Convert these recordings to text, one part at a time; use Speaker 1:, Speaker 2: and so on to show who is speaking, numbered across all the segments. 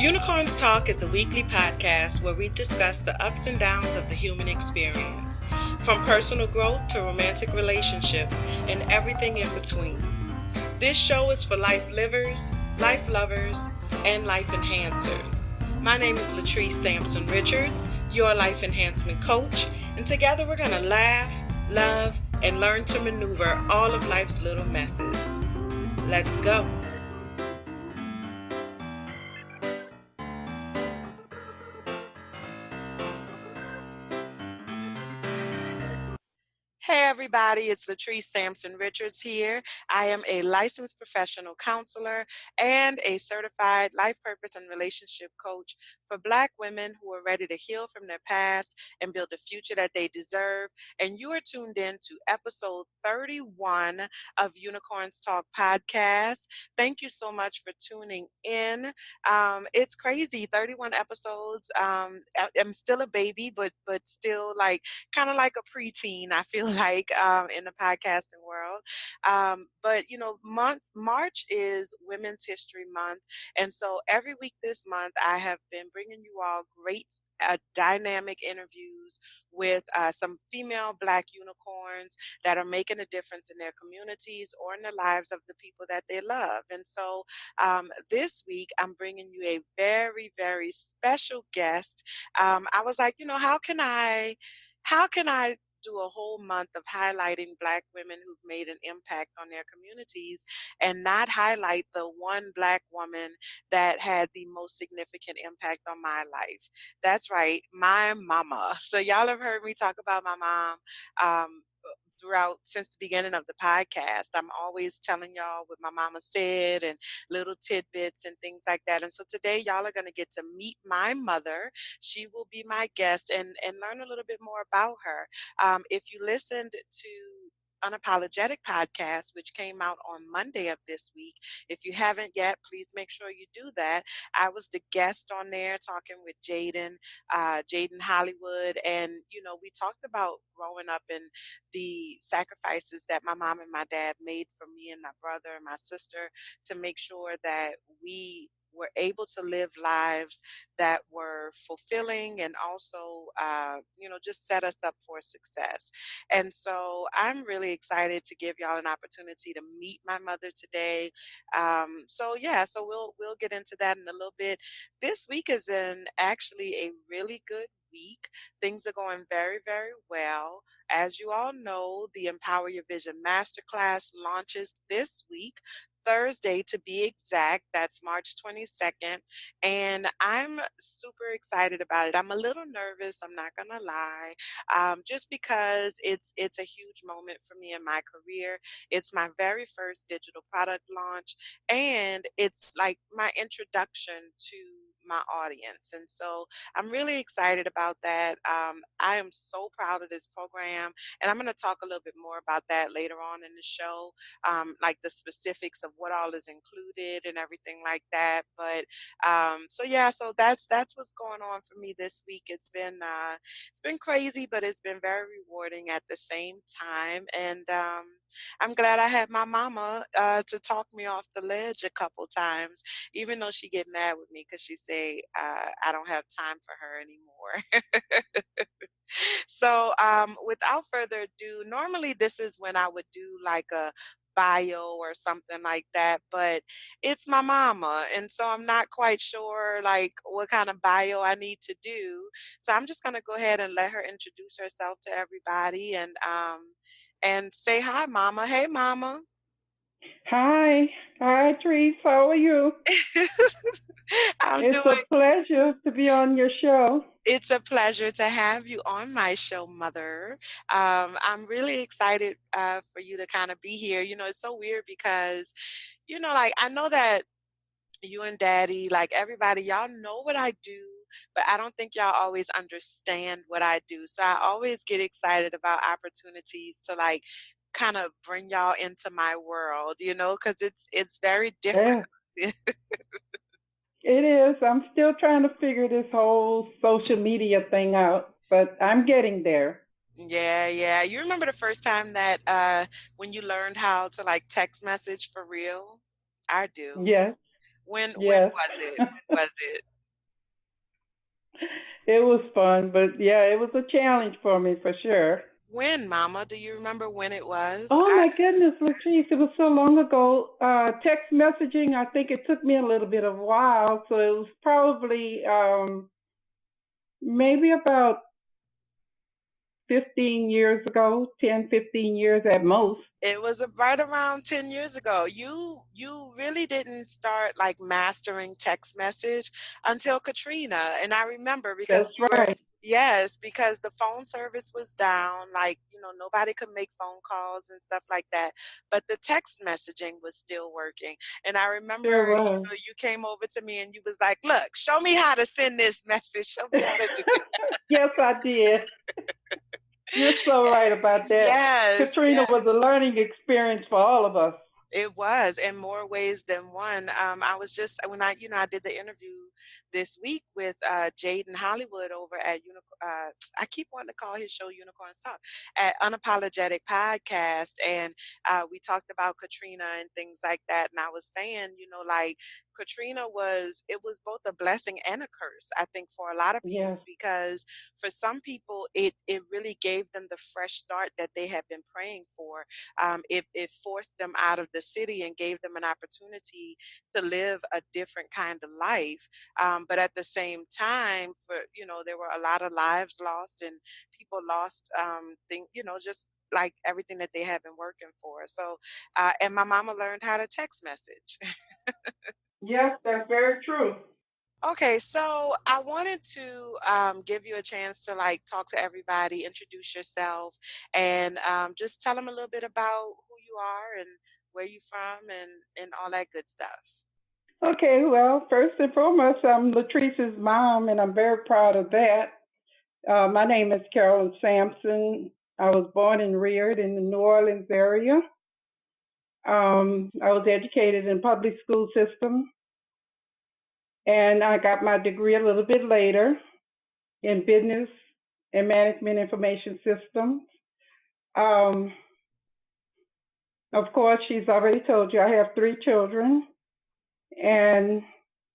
Speaker 1: Unicorns Talk is a weekly podcast where we discuss the ups and downs of the human experience, from personal growth to romantic relationships and everything in between. This show is for life livers, life lovers, and life enhancers. My name is Latrice Sampson Richards, your life enhancement coach, and together we're going to laugh, love, and learn to maneuver all of life's little messes. Let's go. Hey everybody, it's Latrice Sampson Richards here. I am a licensed professional counselor and a certified life purpose and relationship coach for Black women who are ready to heal from their past and build the future that they deserve. And you are tuned in to episode 31 of Unicorns Talk podcast. Thank you so much for tuning in. It's crazy, 31 episodes. I'm still a baby, but still like kind of like a preteen, I feel like, in the podcasting world. But you know, March is Women's History Month, and so every week this month I have been bringing you all great dynamic interviews with some female Black unicorns that are making a difference in their communities or in the lives of the people that they love. And so this week I'm bringing you a very, very special guest. I was like, you know, how can I do a whole month of highlighting Black women who've made an impact on their communities and not highlight the one Black woman that had the most significant impact on my life? That's right, my mama. So y'all have heard me talk about my mom throughout since the beginning of the podcast. I'm always telling y'all what my mama said and little tidbits and things like that. And so today y'all are going to get to meet my mother. She will be my guest and learn a little bit more about her. If you listened to Unapologetic podcast, which came out on Monday of this week. If you haven't yet, please make sure you do that. I was the guest on there talking with Jaden Hollywood, and you know, we talked about growing up and the sacrifices that my mom and my dad made for me and my brother and my sister to make sure that we were able to live lives that were fulfilling and also, you know, just set us up for success. And so I'm really excited to give y'all an opportunity to meet my mother today. So we'll get into that in a little bit. This week is actually a really good week. Things are going very, very well. As you all know, the Empower Your Vision Masterclass launches this week. Thursday to be exact. That's March 22nd. And I'm super excited about it. I'm a little nervous, I'm not gonna lie, just because it's a huge moment for me in my career. It's my very first digital product launch, and it's like my introduction to my audience. And so I'm really excited about that. I am so proud of this program, and I'm going to talk a little bit more about that later on in the show, like the specifics of what all is included and everything like that. But so that's what's going on for me this week. It's been crazy, but it's been very rewarding at the same time. And I'm glad I had my mama to talk me off the ledge a couple times, even though she get mad with me because she say I don't have time for her anymore. So without further ado, normally this is when I would do like a bio or something like that, but it's my mama, and so I'm not quite sure like what kind of bio I need to do. So I'm just gonna go ahead and let her introduce herself to everybody and say hi, mama. Hey, mama.
Speaker 2: Hi. Hi, Trees. How are you?
Speaker 1: I'm
Speaker 2: It's a
Speaker 1: doing.
Speaker 2: pleasure to be on your show.
Speaker 1: It's a pleasure to have you on my show, Mother. I'm really excited for you to kind of be here. You know, it's so weird because, you know, like I know that you and Daddy, like everybody, y'all know what I do, but I don't think y'all always understand what I do. So I always get excited about opportunities to like kind of bring y'all into my world, you know, because it's very different.
Speaker 2: Yes, it is. I'm still trying to figure this whole social media thing out, but I'm getting there.
Speaker 1: Yeah, yeah. You remember the first time that when you learned how to like text message for real? I do.
Speaker 2: Yes,
Speaker 1: When
Speaker 2: yes.
Speaker 1: was it? When was it?
Speaker 2: It was fun, but yeah, it was a challenge for me for sure.
Speaker 1: When, Mama? Do you remember when it was?
Speaker 2: Oh my goodness, Latrice, it was so long ago. Text messaging, I think it took me a little bit of a while, so it was probably maybe about 15 years ago, 10, 15 years at most.
Speaker 1: It was right around 10 years ago. You really didn't start like mastering text message until Katrina. And I remember because
Speaker 2: That's
Speaker 1: we were,
Speaker 2: right.
Speaker 1: yes, because the phone service was down, like, nobody could make phone calls and stuff like that. But the text messaging was still working. And I remember,
Speaker 2: Sure was.
Speaker 1: you came over to me and you was like, "Look, show me how to send this message. Show me how to do it."
Speaker 2: Yes, I did. You're so right about that.
Speaker 1: Yes,
Speaker 2: Katrina
Speaker 1: yes.
Speaker 2: was a learning experience for all of us.
Speaker 1: It was in more ways than one. I was just when I did the interview this week with Jaden Hollywood over at I keep wanting to call his show Unicorns Talk at Unapologetic Podcast, and we talked about Katrina and things like that. And I was saying, like Katrina it was both a blessing and a curse, I think, for a lot of people
Speaker 2: Yes,
Speaker 1: because for some people it really gave them the fresh start that they had been praying for. It forced them out of the city and gave them an opportunity to live a different kind of life. But at the same time, there were a lot of lives lost and people lost just like everything that they had been working for. So, and my mama learned how to text message.
Speaker 2: yes, that's very true.
Speaker 1: Okay, so I wanted to give you a chance to like talk to everybody, introduce yourself, and just tell them a little bit about who you are and where you from and all that good stuff.
Speaker 2: Okay, well, first and foremost, I'm Latrice's mom, and I'm very proud of that. My name is Carolyn Sampson. I was born and reared in the New Orleans area. I was educated in public school system, and I got my degree a little bit later in business and management information systems. Um, of course, she's already told you I have three children, and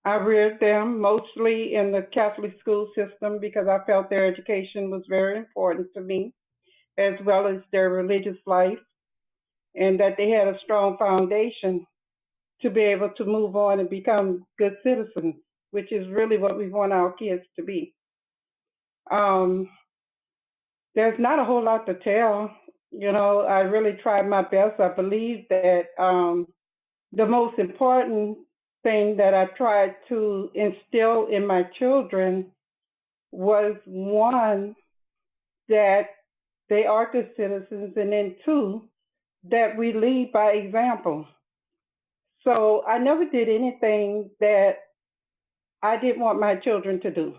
Speaker 2: I reared them mostly in the Catholic school system because I felt their education was very important to me, as well as their religious life, and that they had a strong foundation to be able to move on and become good citizens, which is really what we want our kids to be. Um, there's not a whole lot to tell. I really tried my best. I believe that the most important thing that I tried to instill in my children was one, that they are good citizens, and then two, that we lead by example. So I never did anything that I didn't want my children to do.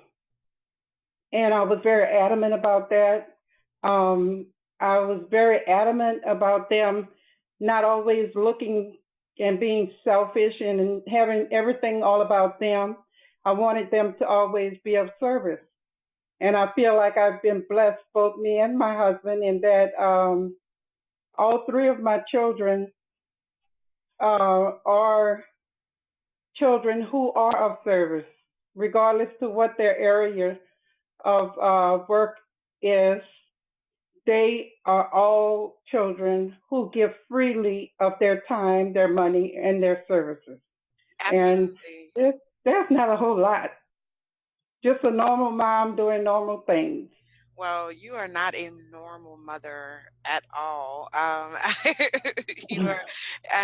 Speaker 2: And I was very adamant about that. Um, I was very adamant about them not always looking and being selfish and having everything all about them. I wanted them to always be of service. And I feel like I've been blessed, both me and my husband, in that all three of my children are children who are of service, regardless to what their area of work is. They are all children who give freely of their time, their money, and their services. And
Speaker 1: Absolutely.
Speaker 2: there's not a whole lot. Just a normal mom doing normal things.
Speaker 1: Well, you are not a normal mother at all. You are,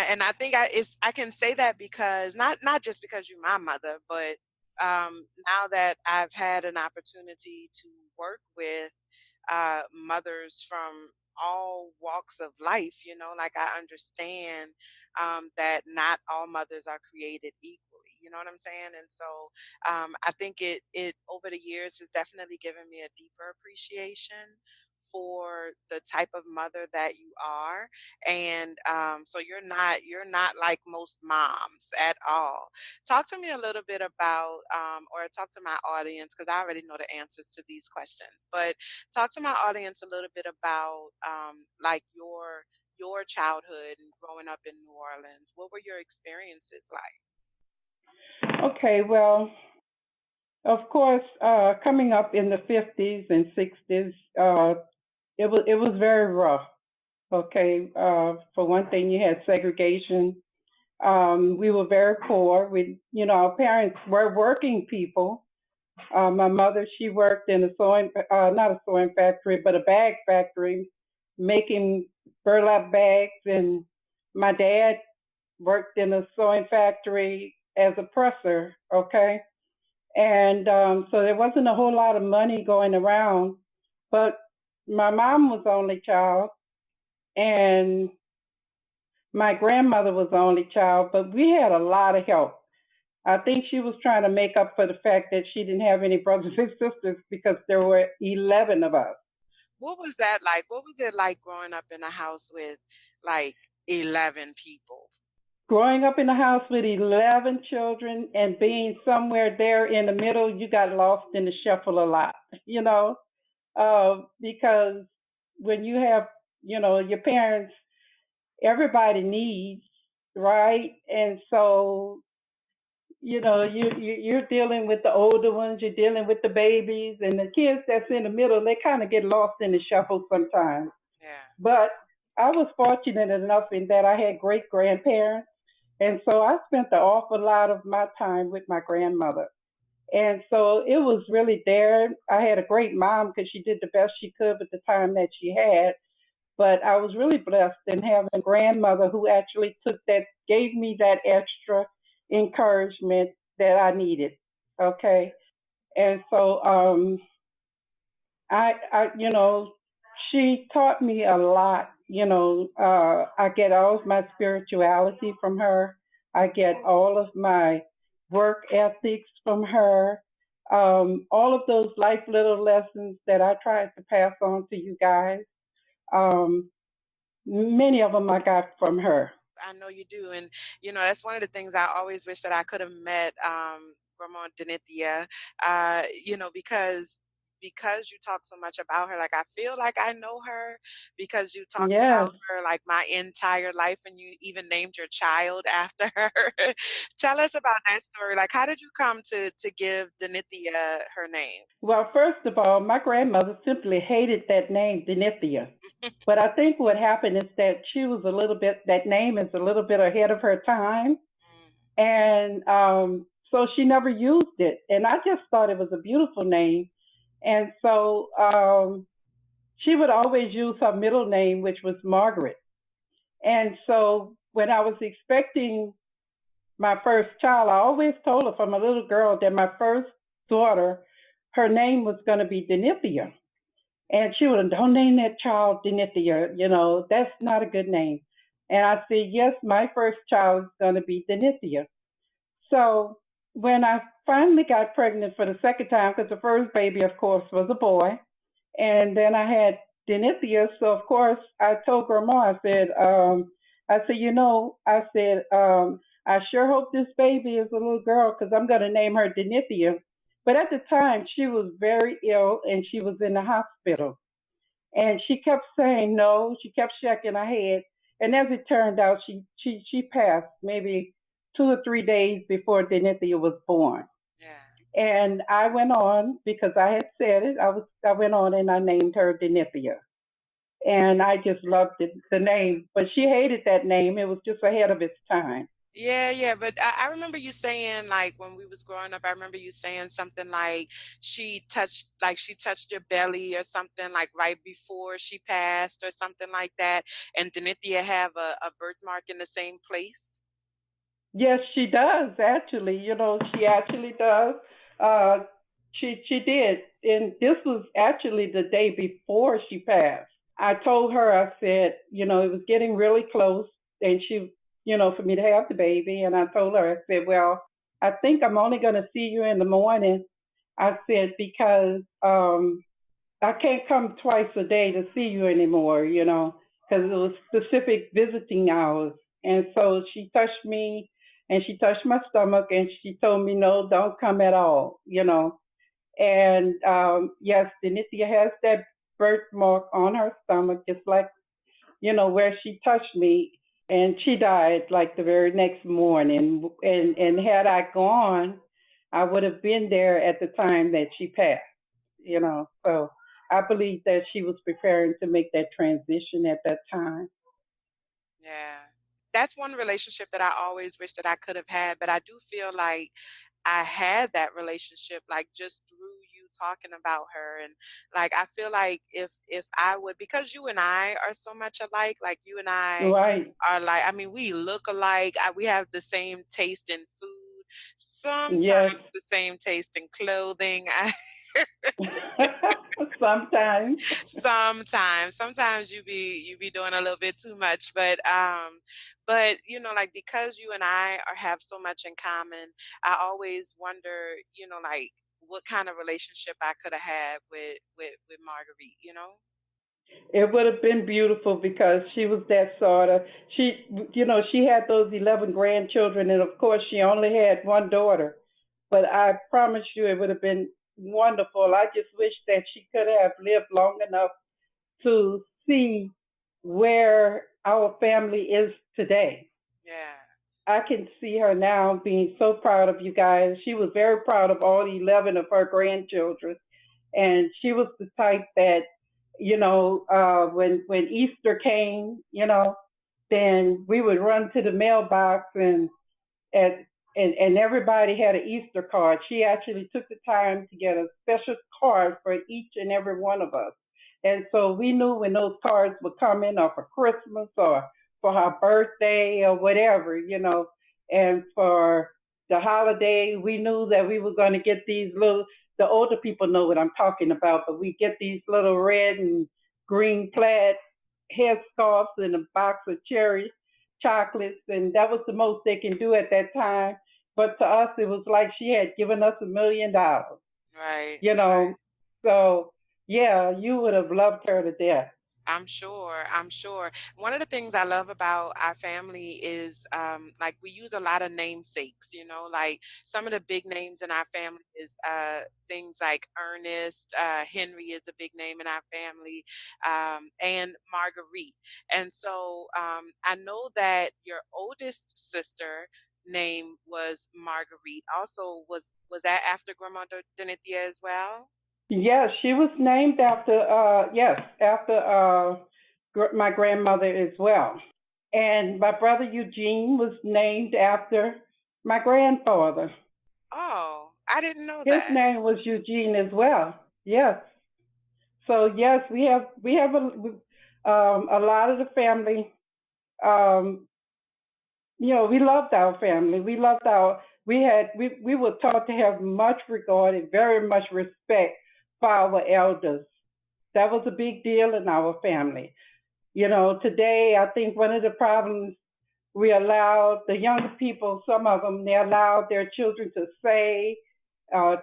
Speaker 1: and I think I can say that because not just because you're my mother, but now that I've had an opportunity to work with mothers from all walks of life, like I understand that not all mothers are created equally. You know what I'm saying? And so I think it over the years has definitely given me a deeper appreciation for the type of mother that you are, and so you're not like most moms at all. Talk to me a little bit about, or talk to my audience because I already know the answers to these questions, but talk to my audience a little bit about like your childhood and growing up in New Orleans. What were your experiences like?
Speaker 2: Okay, well, Of course, coming up in the 50s and 60s, it was very rough. Okay, for one thing, you had segregation. We were very poor. Our parents were working people. My mother, she worked in a sewing, not a sewing factory, but a bag factory, making burlap bags. And my dad worked in a sewing factory as a presser. Okay, and so there wasn't a whole lot of money going around. But my mom was the only child, and my grandmother was the only child, but we had a lot of help. I think she was trying to make up for the fact that she didn't have any brothers and sisters because there were 11 of us.
Speaker 1: What was that like? What was it like growing up in a house with like 11 people?
Speaker 2: Growing up in a house with 11 children and being somewhere there in the middle, you got lost in the shuffle a lot, you know, because when you have, your parents, everybody needs, right? And so you're dealing with the older ones, you're dealing with the babies, and the kids that's in the middle. They kind of get lost in the shuffle sometimes.
Speaker 1: Yeah.
Speaker 2: But I was fortunate enough in that I had great grandparents, and so I spent an awful lot of my time with my grandmother. And so it was really there. I had a great mom because she did the best she could with the time that she had. But I was really blessed in having a grandmother who actually gave me that extra encouragement that I needed. Okay. And so she taught me a lot. I get all of my spirituality from her. I get all of my work ethics from her. All of those life little lessons that I tried to pass on to you guys. Um, Many of them I got from her.
Speaker 1: I know you do. And, that's one of the things I always wish that I could have met Ramon Denithia, because you talk so much about her. Like, I feel like I know her because you talked
Speaker 2: Yes.
Speaker 1: about her like my entire life, and you even named your child after her. Tell us about that story. Like, how did you come to give Denithia her name?
Speaker 2: Well, first of all, my grandmother simply hated that name, Denithia. But I think what happened is that that name is a little bit ahead of her time.
Speaker 1: Mm,
Speaker 2: And so she never used it. And I just thought it was a beautiful name. And so she would always use her middle name, which was Margaret. And so when I was expecting my first child, I always told her from a little girl that my first daughter, her name was going to be Denithia. And she would, don't name that child Denithia, that's not a good name. And I said, yes, my first child is going to be Denithia. So when I finally got pregnant for the second time, because the first baby, of course, was a boy, and then I had Denithia, so of course I told Grandma, I said, I sure hope this baby is a little girl because I'm going to name her Denithia. But at the time, she was very ill and she was in the hospital. And she kept saying no. She kept shaking her head. And as it turned out, she passed maybe 2 or 3 days before Denithia was born.
Speaker 1: yeah.
Speaker 2: And I went on because I had said it. I went on and I named her Denithia. And I just loved the name. But she hated that name. It was just ahead of its time.
Speaker 1: Yeah, yeah, but I remember you saying like when we was growing up, I remember you saying something like she touched your belly or something like right before she passed or something like that. And Denithia have a birthmark in the same place.
Speaker 2: Yes, she does actually. She actually does. Uh, she did, and this was actually the day before she passed. I told her, I said, it was getting really close, and for me to have the baby, and I told her, I said, well, I think I'm only going to see you in the morning. I said because I can't come twice a day to see you anymore, because it was specific visiting hours. And so she touched me and she touched my stomach and she told me, no, don't come at all, And yes, Denithia has that birthmark on her stomach, just like, where she touched me. And she died like the very next morning. And had I gone, I would have been there at the time that she passed, you
Speaker 1: Mm,
Speaker 2: know. So I believe that she was preparing to make that transition at that time.
Speaker 1: yeah. That's one relationship that I always wish that I could have had, but I do feel like I had that relationship, like, just through you talking about her, and, like, I feel like if I would, because you and I are so much alike, like, you and I
Speaker 2: Right.
Speaker 1: are like, I mean, we look alike, we have the same taste in food,
Speaker 2: Yes.
Speaker 1: sometimes the same taste in clothing.
Speaker 2: Sometimes.
Speaker 1: Sometimes you be doing a little bit too much, but like, because you and I have so much in common, I always wonder, like, what kind of relationship I could have had with Marguerite, you know?
Speaker 2: It would have been beautiful because she was that sort of she she had those 11 grandchildren, and of course she only had one daughter, but I promise you it would have been wonderful. I just wish that she could have lived long enough to see where our family is today.
Speaker 1: Yeah.
Speaker 2: I can see her now being so proud of you guys. She was very proud of all 11 of her grandchildren, and she was the type that, when Easter came, then we would run to the mailbox, and and everybody had an Easter card. She actually took the time to get a special card for each and every one of us. And so we knew when those cards would come in, or for Christmas, or for her birthday, or whatever, And for the holiday, we knew that we were going to get these little, the older people know what I'm talking about, but we get these little red and green plaid headscarves and a box of cherry chocolates, and that was the most they can do at that time. But to us, it was like she had given us $1 million,
Speaker 1: Right.
Speaker 2: you know. So yeah, you would have loved her to death.
Speaker 1: I'm sure. I'm sure. One of the things I love about our family is, like, we use a lot of namesakes, like, some of the big names in our family is things like Ernest, Henry is a big name in our family, and Marguerite. And so I know that your oldest sister name was Marguerite. Also, was that after Grandma Dorothea as well?
Speaker 2: Yes, she was named after, yes, after my grandmother as well. And my brother Eugene was named after my grandfather.
Speaker 1: Oh, I didn't know
Speaker 2: His
Speaker 1: that.
Speaker 2: name was Eugene as well. Yes. So yes, we have a lot of the family. Um, we loved our family. We were taught to have much regard and very much respect for our elders. That was a big deal in our family. Today I think one of the problems, we allowed the young people, some of them, they allowed their children to say,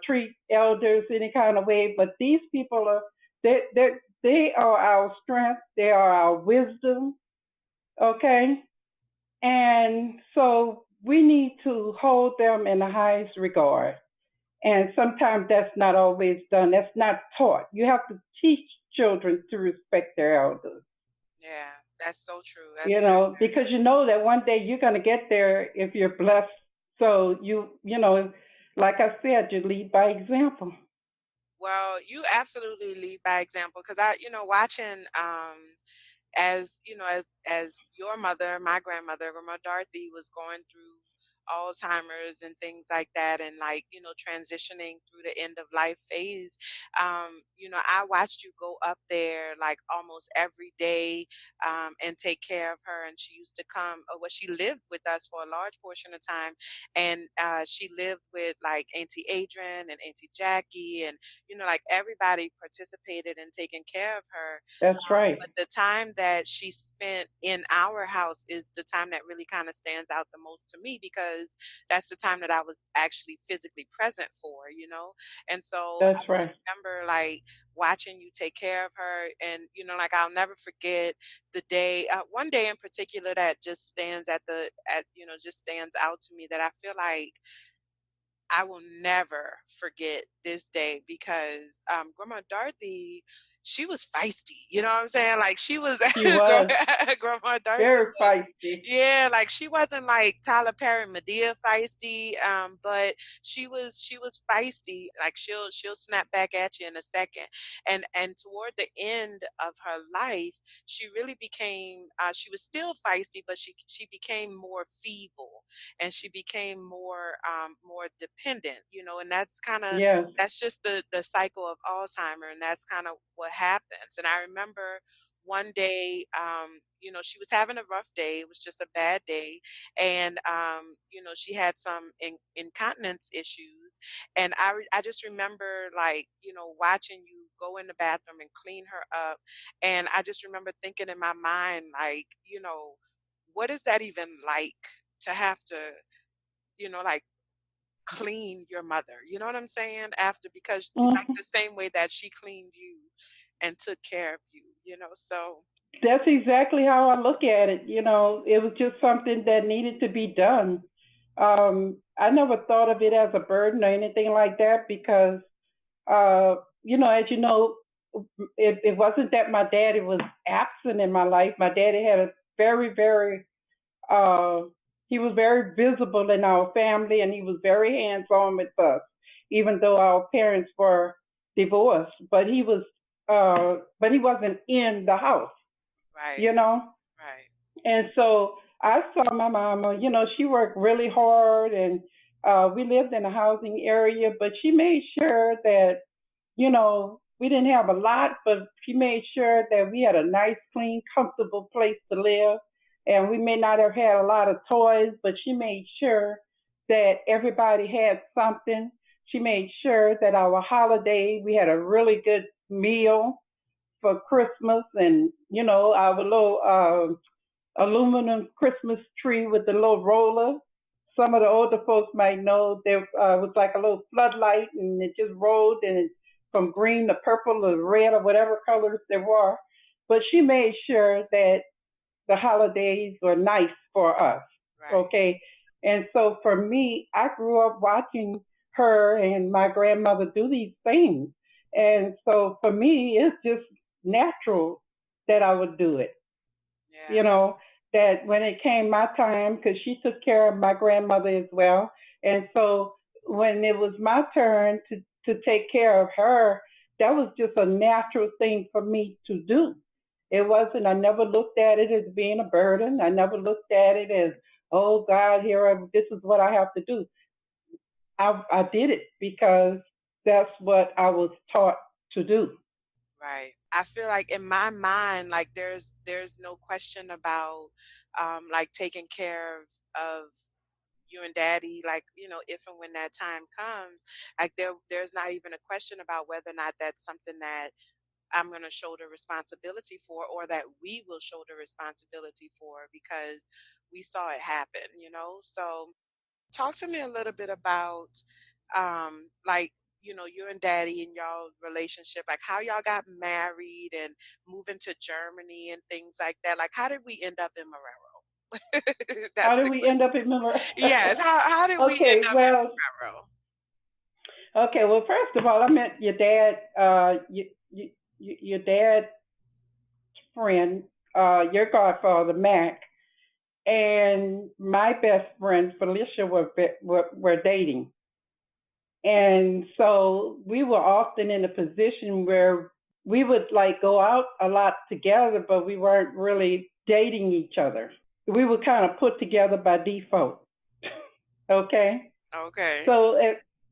Speaker 2: treat elders any kind of way. But these people they are our strength. They are our wisdom. Okay, and so we need to hold them in the highest regard. And sometimes that's not always done. That's not taught. You have to teach children to respect their elders.
Speaker 1: Yeah, that's so true. That's very, very
Speaker 2: Because
Speaker 1: true.
Speaker 2: you know that one day you're going to get there if you're blessed. So like I said, you lead by example.
Speaker 1: Well, you absolutely lead by example, because watching, as your mother, my grandmother, Grandma Dorothy, was going through Alzheimer's and things like that, and, like, transitioning through the end of life phase. I watched you go up there like almost every day, and take care of her. And she used to come, well, she lived with us for a large portion of time, and she lived with, like, Auntie Adrian and Auntie Jackie, and like, everybody participated in taking care of her.
Speaker 2: That's right.
Speaker 1: But the time that she spent in our house is the time that really kind of stands out the most to me, because that's the time that I was actually physically present for. And so I
Speaker 2: That's
Speaker 1: just
Speaker 2: right.
Speaker 1: remember, like, watching you take care of her, and like, I'll never forget the day, one day in particular that just stands just stands out to me, that I feel like I will never forget this day, because Grandma Dorothy, she was feisty, you know what I'm saying? Like she was
Speaker 2: She was
Speaker 1: Grandma Dorothy
Speaker 2: very
Speaker 1: was,
Speaker 2: feisty.
Speaker 1: yeah, like she wasn't like Tyler Perry Medea feisty, but she was feisty. Like she'll snap back at you in a second. And toward the end of her life, she really became she was still feisty, but she became more feeble and she became more dependent, you know, and
Speaker 2: Yes.
Speaker 1: that's just the cycle of Alzheimer, and that's kind of what happens. And I remember one day, you know, she was having a rough day. It was just a bad day, and you know, she had some incontinence issues, and I just remember, like, you know, watching you go in the bathroom and clean her up, and I just remember thinking in my mind, like, you know, what is that even like to have to, you know, like clean your mother, you know what I'm saying? After, because like
Speaker 2: Mhm.
Speaker 1: the same way that she cleaned you and took care of you, you know? So,
Speaker 2: That's exactly how I look at it. You know, it was just something that needed to be done. I never thought of it as a burden or anything like that because, you know, as you know, it wasn't that my daddy was absent in my life. My daddy had a very, very, uh, he was very visible in our family and he was very hands on with us, even though our parents were divorced. But he wasn't in the house,
Speaker 1: right,
Speaker 2: you know.
Speaker 1: right,
Speaker 2: And so I saw my mama, you know, she worked really hard and we lived in a housing area, but she made sure that, you know, we didn't have a lot, but she made sure that we had a nice, clean, comfortable place to live. And we may not have had a lot of toys, but she made sure that everybody had something. She made sure that our holiday, we had a really good meal for Christmas and, you know, our little aluminum Christmas tree with the little roller. Some of the older folks might know there was like a little floodlight and it just rolled and it, from green to purple or red or whatever colors there were. But she made sure that the holidays were nice for us.
Speaker 1: right.
Speaker 2: Okay. And so for me, I grew up watching her and my grandmother do these things. And so for me, it's just natural that I would do it, you
Speaker 1: Yeah,
Speaker 2: know, that when it came my time, because she took care of my grandmother as well. And so when it was my turn to take care of her, that was just a natural thing for me to do. It wasn't, I never looked at it as being a burden. I never looked at it as, oh God, this is what I have to do. I did it because that's what I was taught to do.
Speaker 1: right. I feel like in my mind, like there's no question about like taking care of you and daddy, like, you know, if and when that time comes, like there's not even a question about whether or not that's something that I'm going to shoulder responsibility for, or that we will shoulder responsibility for, because we saw it happen, you know? So talk to me a little bit about, like, you know, you and daddy and y'all relationship, like how y'all got married and moving to Germany and things like that. Like, how did we end up in Marrero?
Speaker 2: How
Speaker 1: That's
Speaker 2: did
Speaker 1: the
Speaker 2: we end
Speaker 1: question.
Speaker 2: up in Miller?
Speaker 1: Yes. How did we end
Speaker 2: Okay,
Speaker 1: up in
Speaker 2: well,
Speaker 1: Marrero?
Speaker 2: okay, well, first of all, I met your dad, your dad's friend, your godfather, Mac, and my best friend, Felicia, were dating. And so we were often in a position where we would like go out a lot together, but we weren't really dating each other. We were kind of put together by default. Okay.
Speaker 1: Okay.
Speaker 2: So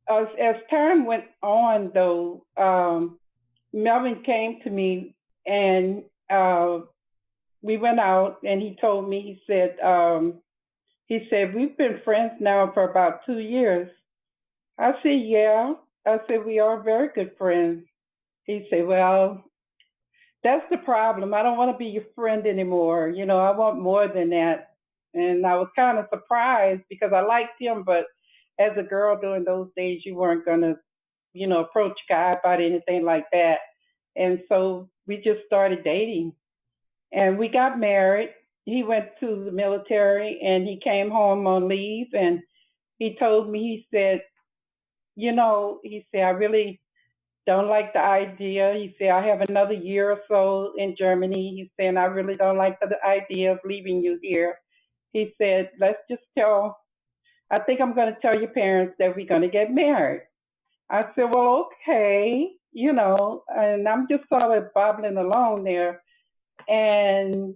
Speaker 2: as time went on, though, Melvin came to me and we went out, and he told me, he said, we've been friends now for about 2 years. I said, yeah. I said, we are very good friends. He said, well, that's the problem. I don't want to be your friend anymore. You know, I want more than that. And I was kind of surprised because I liked him, but as a girl during those days, you weren't going to, you know, approach a guy about anything like that. And so we just started dating and we got married. He went to the military and he came home on leave and he told me, he said, you know, he said, I really don't like the idea. He said, I have another year or so in Germany. He's saying, I really don't like the idea of leaving you here. He said, I think I'm going to tell your parents that we're going to get married. I said, well, okay, and I'm just sort of bobbling along there. And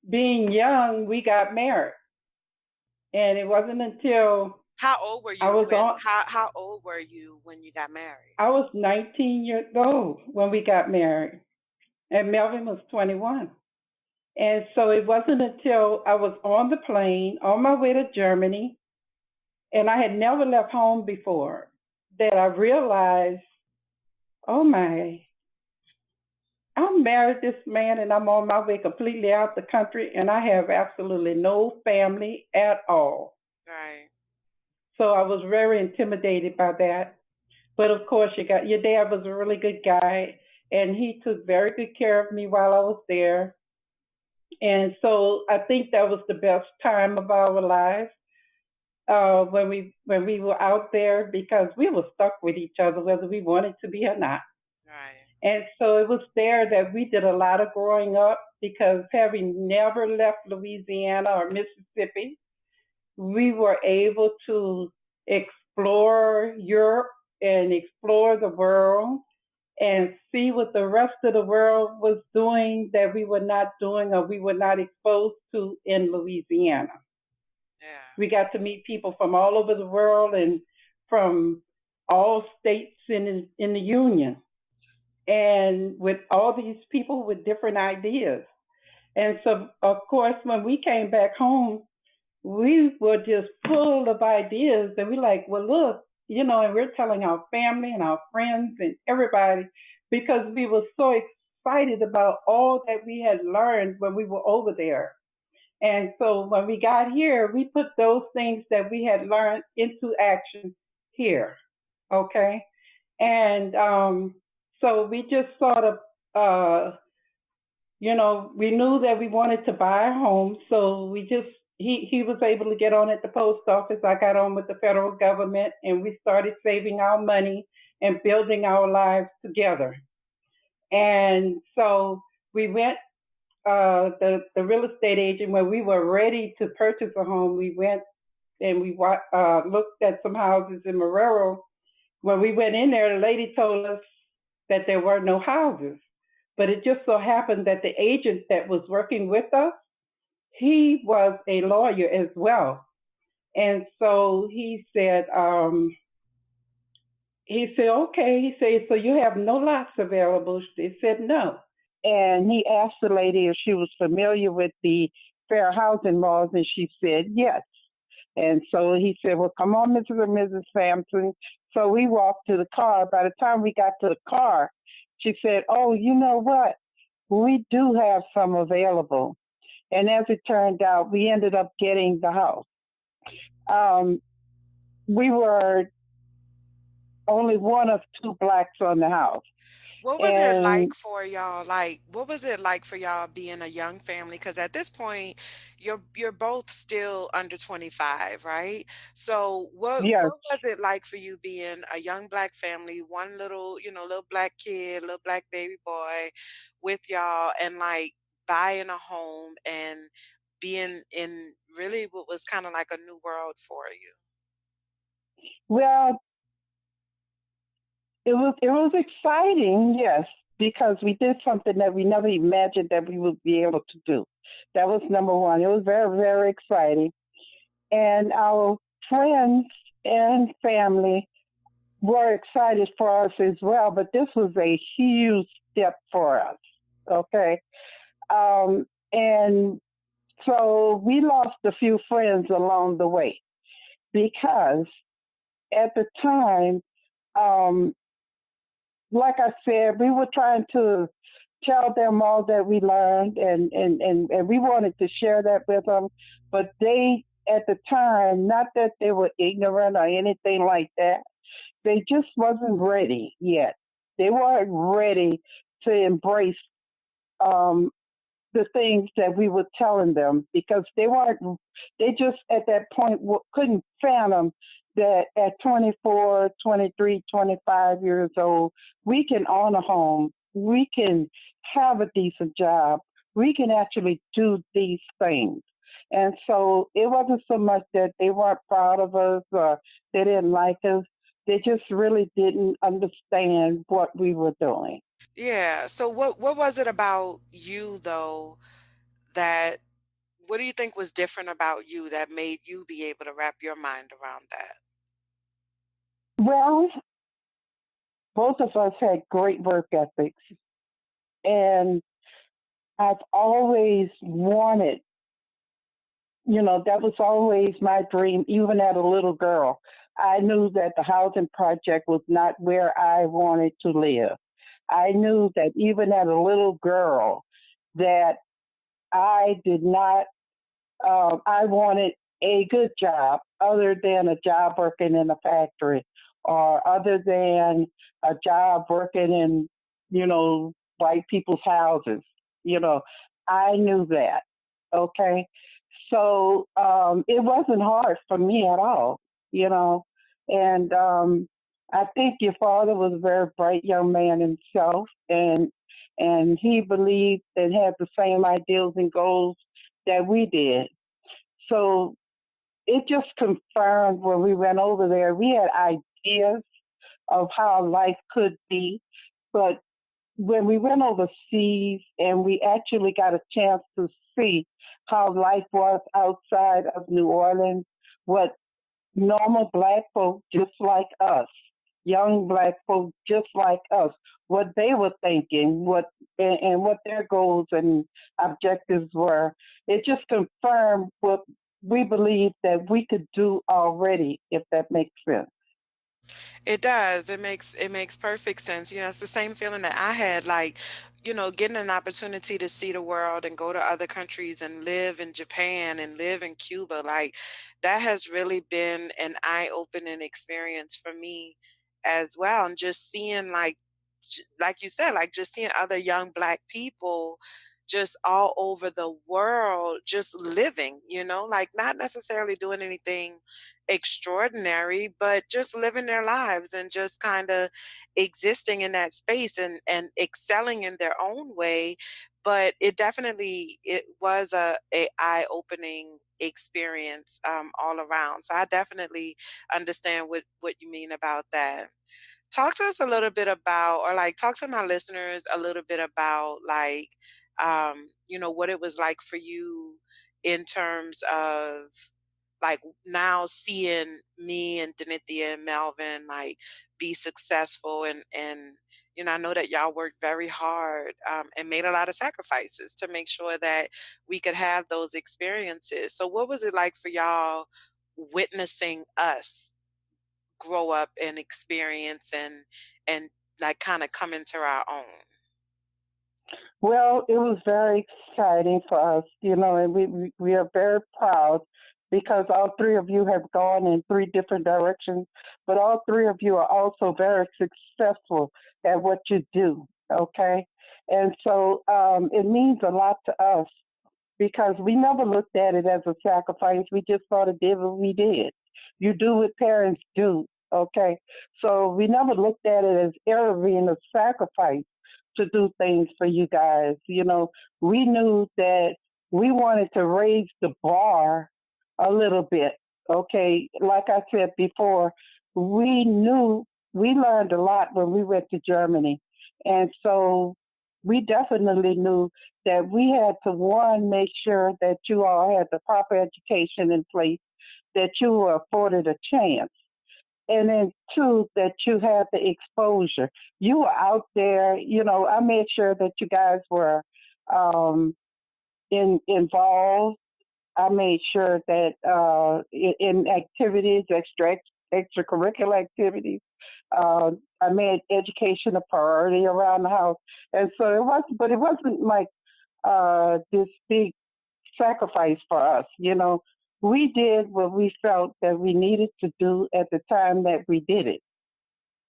Speaker 2: being young, we got married. And it wasn't until
Speaker 1: How old were
Speaker 2: I
Speaker 1: you
Speaker 2: was
Speaker 1: when
Speaker 2: on,
Speaker 1: how old were you when you got married?
Speaker 2: I was 19 years old when we got married, and Melvin was 21. And so it wasn't until I was on the plane on my way to Germany, and I had never left home before, that I realized, oh my, I'm married to this man and I'm on my way completely out the country and I have absolutely no family at all.
Speaker 1: Right.
Speaker 2: So I was very intimidated by that. But of course, your dad was a really good guy and he took very good care of me while I was there. And so I think that was the best time of our lives, when we were out there, because we were stuck with each other whether we wanted to be or not.
Speaker 1: Right.
Speaker 2: And so it was there that we did a lot of growing up, because having never left Louisiana or Mississippi, we were able to explore Europe and explore the world and see what the rest of the world was doing that we were not doing or we were not exposed to in Louisiana.
Speaker 1: Yeah.
Speaker 2: We got to meet people from all over the world and from all states in the Union, and with all these people with different ideas. And so, of course, when we came back home, we were just full of ideas. And we're like, well, look, and we're telling our family and our friends and everybody, because we were so excited about all that we had learned when we were over there. And so when we got here, we put those things that we had learned into action here. Okay. And so we just sort of, we knew that we wanted to buy a home. So he was able to get on at the post office. I got on with the federal government, and we started saving our money and building our lives together. And so we went, the real estate agent, when we were ready to purchase a home, we went and we looked at some houses in Marrero. When we went in there, the lady told us that there were no houses. But it just so happened that the agent that was working with us, he was a lawyer as well. And so okay. He said, so you have no lots available? They said no. And he asked the lady if she was familiar with the fair housing laws, and she said yes. And so he said, well, come on, Mrs. and Mrs. Sampson. So we walked to the car. By the time we got to the car, she said, oh, you know what? We do have some available. And as it turned out, we ended up getting the house. We were only one of two blacks on the house.
Speaker 1: What was it
Speaker 2: And
Speaker 1: like for y'all? Like, what was it like for y'all being a young family? Because at this point, you're both still under 25, right? So
Speaker 2: yes,
Speaker 1: what was it like for you being a young black family, one little, little black kid, little black baby boy with y'all, and like buying a home and being in really what was kind of like a new world for you?
Speaker 2: well, it was exciting, yes, because we did something that we never imagined that we would be able to do. That was number one. It was very, very exciting. And our friends and family were excited for us as well, but this was a huge step for us. Okay. And so we lost a few friends along the way, because at the time, um, like I said, we were trying to tell them all that we learned, and we wanted to share that with them. But they, at the time, not that they were ignorant or anything like that, they just wasn't ready yet. They weren't ready to embrace um, the things that we were telling them, because they just at that point couldn't fathom that at 24, 23, 25 years old, we can own a home, we can have a decent job, we can actually do these things. And so it wasn't so much that they weren't proud of us or they didn't like us. They just really didn't understand what we were doing.
Speaker 1: Yeah. So what was it about you though that what do you think was different about you that made you be able to wrap your mind around that?
Speaker 2: Well, both of us had great work ethics. And I've always wanted, that was always my dream, even as a little girl. I knew that the housing project was not where I wanted to live. I knew that even as a little girl, that I did not I wanted a good job other than a job working in a factory or other than a job working in, you know, white people's houses. You know, I knew that. Okay. So it wasn't hard for me at all, you know. And I think your father was a very bright young man himself, and he believed and had the same ideals and goals that we did. So it just confirmed when we went over there. We had ideas of how life could be, but when we went overseas and we actually got a chance to see how life was outside of New Orleans, what normal black folk just like us, young black folk just like us, what they were thinking, and what their goals and objectives were. It just confirmed what we believed that we could do already, if that makes sense.
Speaker 1: It does. It makes perfect sense. It's the same feeling that I had, like, getting an opportunity to see the world and go to other countries and live in Japan and live in Cuba. Like, that has really been an eye-opening experience for me as well. And just seeing, like you said, like just seeing other young black people just all over the world, just living, like not necessarily doing anything extraordinary, but just living their lives and just kind of existing in that space and excelling in their own way. But it was a eye-opening experience all around. So I definitely understand what you mean about that. Talk to us a little bit about, or like talk to my listeners a little bit about what it was like for you in terms of like now seeing me and Denithia and Melvin like be successful and I know that y'all worked very hard and made a lot of sacrifices to make sure that we could have those experiences. So what was it like for y'all witnessing us grow up and experience and like kind of come into our own?
Speaker 2: Well, it was very exciting for us, and we are very proud because all three of you have gone in three different directions, but all three of you are also very successful at what you do. Okay. And so it means a lot to us because we never looked at it as a sacrifice. We just sort of did what we did. You do what parents do, okay? So we never looked at it as ever being a sacrifice to do things for you guys. We knew that we wanted to raise the bar a little bit, okay? Like I said before, we learned a lot when we went to Germany. And so we definitely knew that we had to, one, make sure that you all had the proper education in place, that you were afforded a chance. And then two, that you had the exposure. You were out there, I made sure that you guys were involved. I made sure that in activities, extracurricular activities, I made education a priority around the house. And so but it wasn't like this big sacrifice for us. We did what we felt that we needed to do at the time that we did it,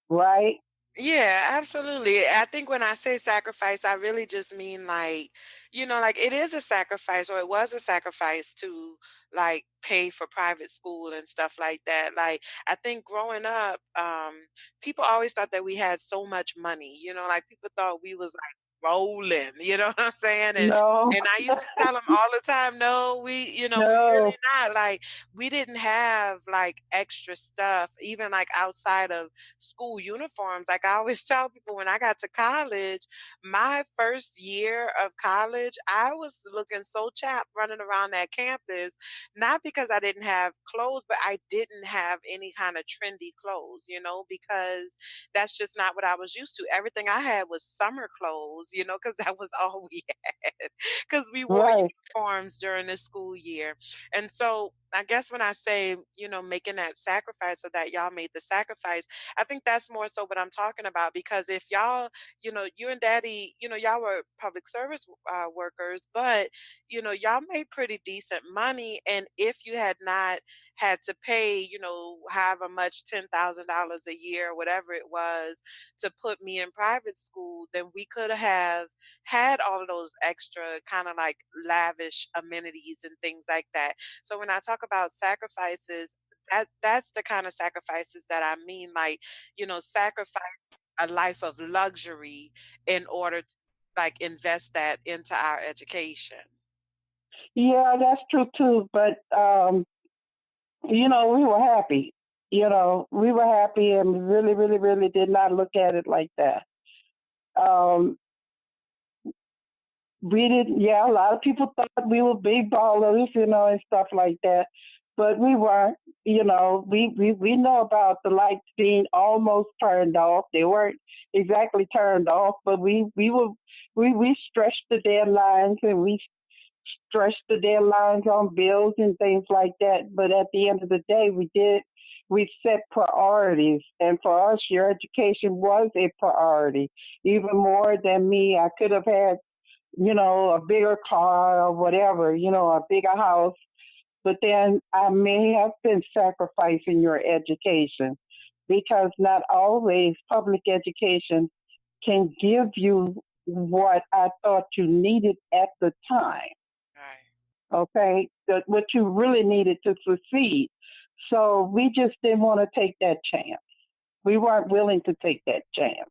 Speaker 2: right?
Speaker 1: Yeah, absolutely. I think when I say sacrifice, I really just mean like, like it is a sacrifice or it was a sacrifice to like pay for private school and stuff like that. Like I think growing up, people always thought that we had so much money, like people thought we was like rolling, you know what I'm saying? And
Speaker 2: No,
Speaker 1: and I used to tell them all the time, no, we
Speaker 2: no,
Speaker 1: really not. Like we didn't have like extra stuff, even like outside of school uniforms. Like I always tell people when I got to college, my first year of college, I was looking so chapped running around that campus, not because I didn't have clothes, but I didn't have any kind of trendy clothes, because that's just not what I was used to. Everything I had was summer clothes, because that was all we had, because we wore
Speaker 2: right.
Speaker 1: uniforms during the school year. And so I guess when I say, making that sacrifice or that y'all made the sacrifice, I think that's more so what I'm talking about because if y'all, you and daddy, y'all were public service workers, but, y'all made pretty decent money. And if you had not had to pay, however much, $10,000 a year, whatever it was, to put me in private school, then we could have had all of those extra kind of like lavish amenities and things like that. So when I talk about sacrifices, that's the kind of sacrifices that I mean, like, sacrifice a life of luxury in order to like invest that into our education.
Speaker 2: Yeah, that's true too. But we were happy. We were happy and really, really, really did not look at it like that. Um, we didn't. Yeah, a lot of people thought we were big ballers, and stuff like that. But we weren't. We know about the lights being almost turned off. They weren't exactly turned off, but we stretched the deadlines and we stretched the deadlines on bills and things like that. But at the end of the day, we set priorities. And for us, your education was a priority. Even more than me, I could have had, a bigger car or whatever, a bigger house. But then I may have been sacrificing your education because not always public education can give you what I thought you needed at the time,
Speaker 1: Right.
Speaker 2: okay? What you really needed to succeed. So we just didn't want to take that chance. We weren't willing to take that chance.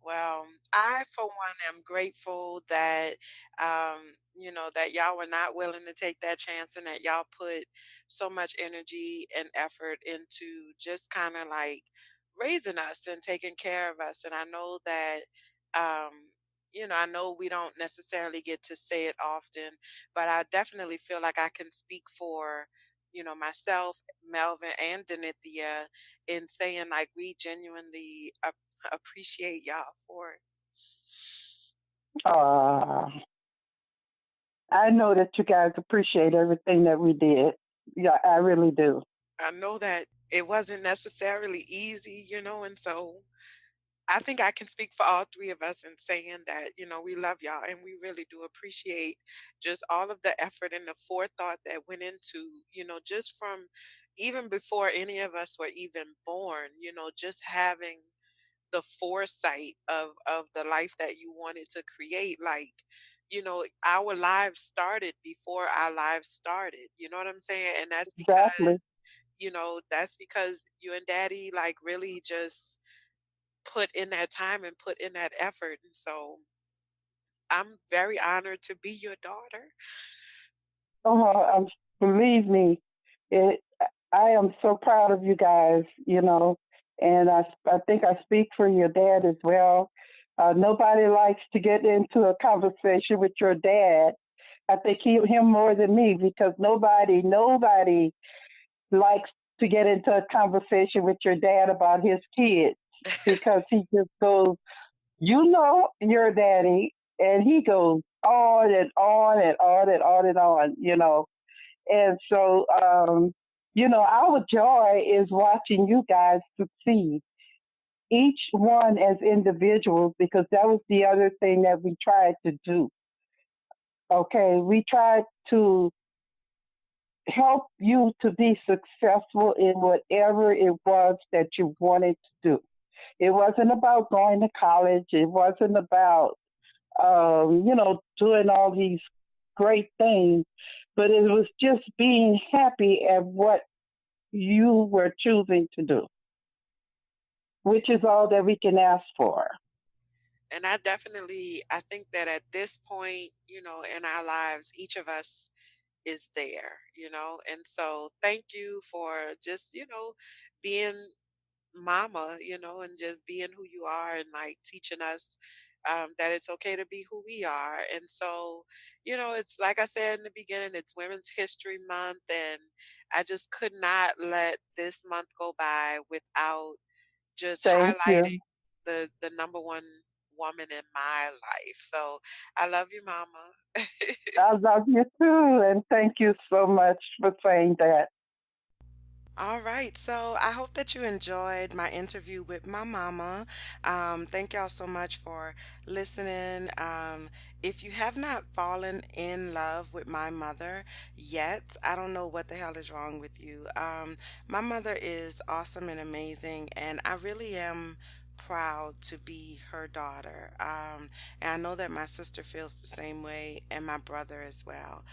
Speaker 1: Well, I, for one, am grateful that, that y'all were not willing to take that chance and that y'all put so much energy and effort into just kind of like raising us and taking care of us. And I know that, I know we don't necessarily get to say it often, but I definitely feel like I can speak for, myself, Melvin, and Denithia in saying like we genuinely appreciate y'all for it.
Speaker 2: Uh, I know that you guys appreciate everything that we did. Yeah, I really do.
Speaker 1: I know that it wasn't necessarily easy, and so I think I can speak for all three of us in saying that, we love y'all and we really do appreciate just all of the effort and the forethought that went into, just from even before any of us were even born, just having the foresight of the life that you wanted to create. Like, our lives started before our lives started, you know what I'm saying? And
Speaker 2: Exactly.
Speaker 1: that's because you and daddy like really just put in that time and put in that effort. And so I'm very honored to be your daughter.
Speaker 2: Oh, believe me, it, I am so proud of you guys, and I think I speak for your dad as well. Nobody likes to get into a conversation with your dad. I think him more than me because nobody likes to get into a conversation with your dad about his kids because he just goes, your daddy, and he goes on and on and on and on and on. And so, our joy is watching you guys succeed, each one as individuals, because that was the other thing that we tried to do. Okay, we tried to help you to be successful in whatever it was that you wanted to do. It wasn't about going to college. It wasn't about, doing all these great things, but it was just being happy at what you were choosing to do, which is all that we can ask for.
Speaker 1: And I think that at this point, in our lives, each of us is there, and so thank you for just, being mama, and just being who you are and like teaching us that it's okay to be who we are. And so, it's like I said in the beginning, it's Women's History Month, and I just could not let this month go by without just
Speaker 2: Thank
Speaker 1: highlighting
Speaker 2: you.
Speaker 1: the number one woman in my life. So I love you, mama.
Speaker 2: I love you too, and thank you so much for saying that.
Speaker 1: All right, so I hope that you enjoyed my interview with my mama. Thank y'all so much for listening. If you have not fallen in love with my mother yet, I don't know what the hell is wrong with you. My mother is awesome and amazing, and I really am proud to be her daughter. And I know that my sister feels the same way, and my brother as well.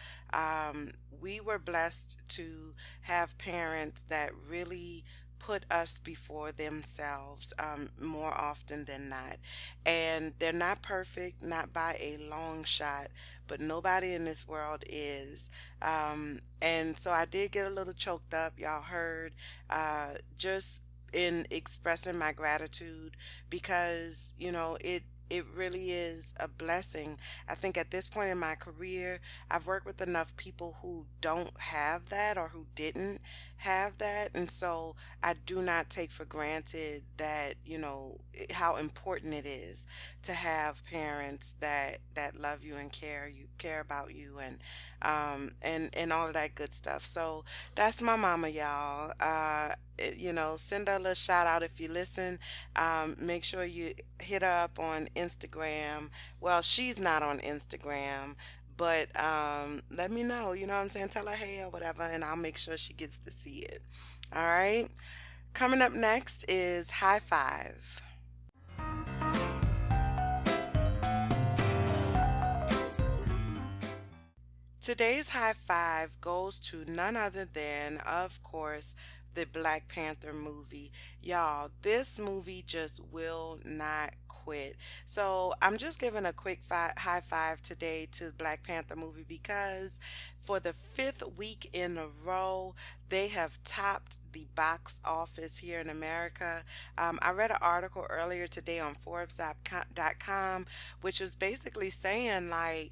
Speaker 1: We were blessed to have parents that really put us before themselves more often than not. And they're not perfect, not by a long shot, but nobody in this world is. And so I did get a little choked up, y'all heard, just in expressing my gratitude because, it really is a blessing. I think at this point in my career, I've worked with enough people who don't have that or who didn't have that. And so I do not take for granted that, how important it is to have parents that love you and care about you and all of that good stuff. So that's my mama, y'all. Send her a little shout out if you listen. Make sure you hit her up on Instagram. Well, she's not on Instagram, but let me know, you know what I'm saying? Tell her hey or whatever, and I'll make sure she gets to see it. All right. Coming up next is High Five. Today's high five goes to none other than, of course, the Black Panther movie. Y'all, this movie just will not quit. So I'm just giving a quick high five today to the Black Panther movie because for the fifth week in a row, they have topped the box office here in America. I read an article earlier today on Forbes.com, which was basically saying like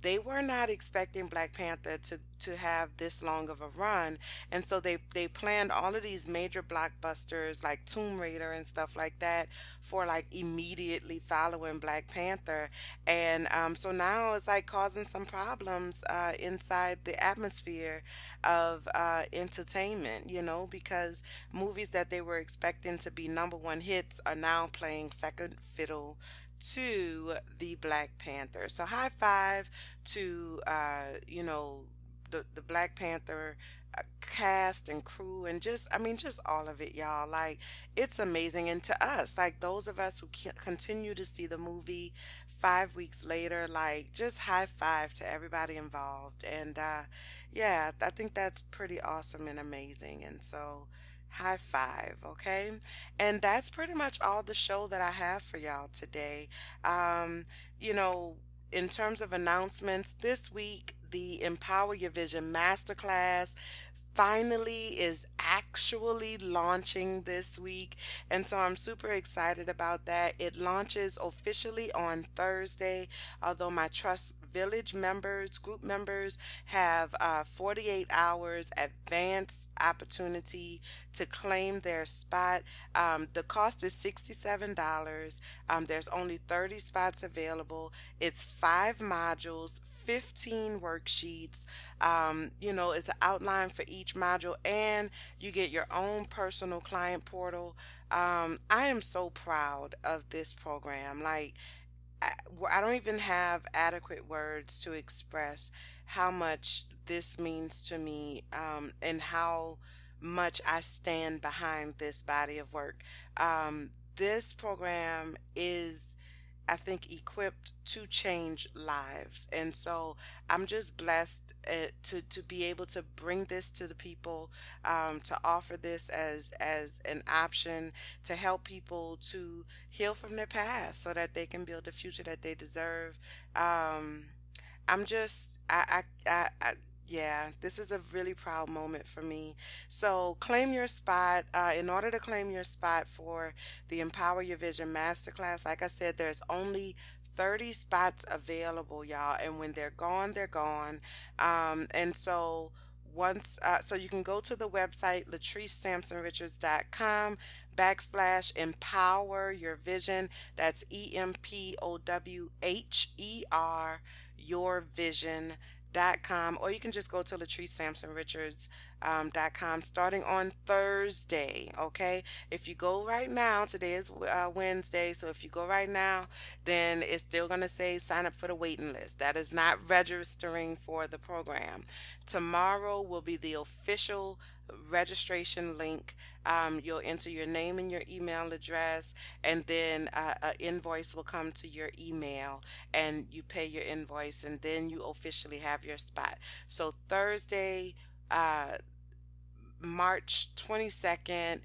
Speaker 1: they were not expecting Black Panther to have this long of a run, and so they planned all of these major blockbusters like Tomb Raider and stuff like that for like immediately following Black Panther, and so now it's like causing some problems inside the atmosphere of entertainment, because movies that they were expecting to be number one hits are now playing second fiddle to the Black Panther. So high five to the Black Panther cast and crew and just I mean just all of it, y'all. Like it's amazing, and to us, like those of us who continue to see the movie 5 weeks later, like just high five to everybody involved. And yeah, I think that's pretty awesome and amazing. And so high five, okay? And that's pretty much all the show that I have for y'all today. Um, you know, in terms of announcements, this week, the Empower Your Vision Masterclass finally is actually launching this week. And so I'm super excited about that. It launches officially on Thursday, although my Trust Village members, group members, have 48 hours advance opportunity to claim their spot. The cost is $67. There's only 30 spots available. It's 5 modules, 15 worksheets. It's an outline for each module, and you get your own personal client portal. I am so proud of this program. Like, I don't even have adequate words to express how much this means to me, and how much I stand behind this body of work. this program is, I think, equipped to change lives. And so I'm just blessed to be able to bring this to the people, to offer this as an option to help people to heal from their past so that they can build the future that they deserve. Um, I'm just, yeah, this is a really proud moment for me. So claim your spot. In order to claim your spot for the Empower Your Vision Masterclass, like I said, there's only 30 spots available, y'all. And when they're gone, they're gone. And so so you can go to the website latricesampsonrichards.com backslash empower your vision. That's EmpowHER Your Vision.com, or you can just go to latricesampsonrichards.com starting on Thursday. Okay, if you go right now, today is Wednesday, so if you go right now, then it's still going to say sign up for the waiting list. That is not registering for the program. Tomorrow will be the official registration link. You'll enter your name and your email address, and then an invoice will come to your email, and you pay your invoice, and then you officially have your spot. So Thursday, uh, March 22nd,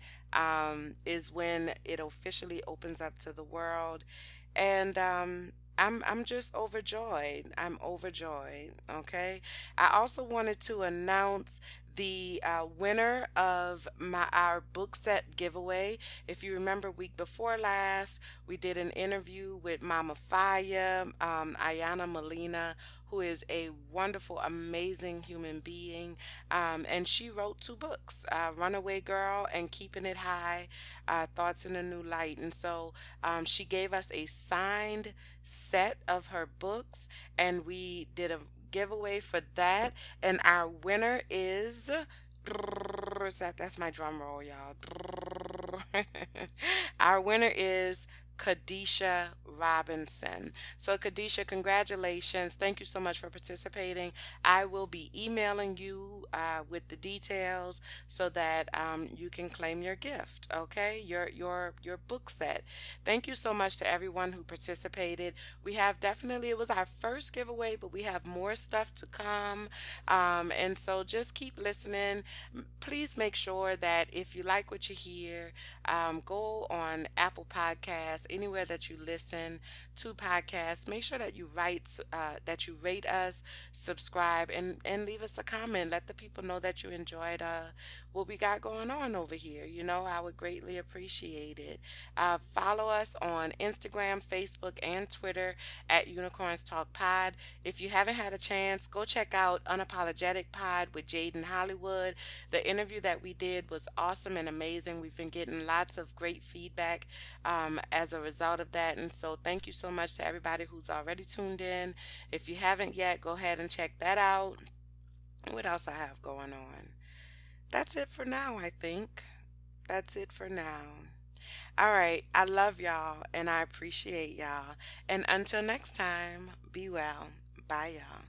Speaker 1: is when it officially opens up to the world. And I'm just overjoyed. I'm overjoyed. Okay. I also wanted to announce the winner of our book set giveaway. If you remember, week before last, we did an interview with Mama Faya, Ayana Molina, who is a wonderful, amazing human being. And she wrote two books, Runaway Girl and Keeping It High, Thoughts in a New Light. And so she gave us a signed set of her books, and we did a giveaway for that. And our winner is. That's my drum roll, y'all. Our winner is Kadisha Robinson. So, Kadisha, congratulations. Thank you so much for participating. I will be emailing you with the details so that you can claim your gift. Okay, your book set. Thank you so much to everyone who participated. We have definitely, it was our first giveaway, but we have more stuff to come. And so just keep listening. Please make sure that if you like what you hear, go on Apple Podcasts, anywhere that you listen to podcasts. Make sure that that you rate us, subscribe, and leave us a comment. Let the people know that you enjoyed what we got going on over here. I would greatly appreciate it. Follow us on Instagram, Facebook, and Twitter at Unicorns Talk Pod. If you haven't had a chance, go check out Unapologetic Pod with Jaden Hollywood. The interview that we did was awesome and amazing. We've been getting lots of great feedback as a result of that. And so thank you so much to everybody who's already tuned in. If you haven't yet, go ahead and check that out. What else I have going on? That's it for now, I think. That's it for now. All right. I love y'all and I appreciate y'all. And until next time, be well. Bye, y'all.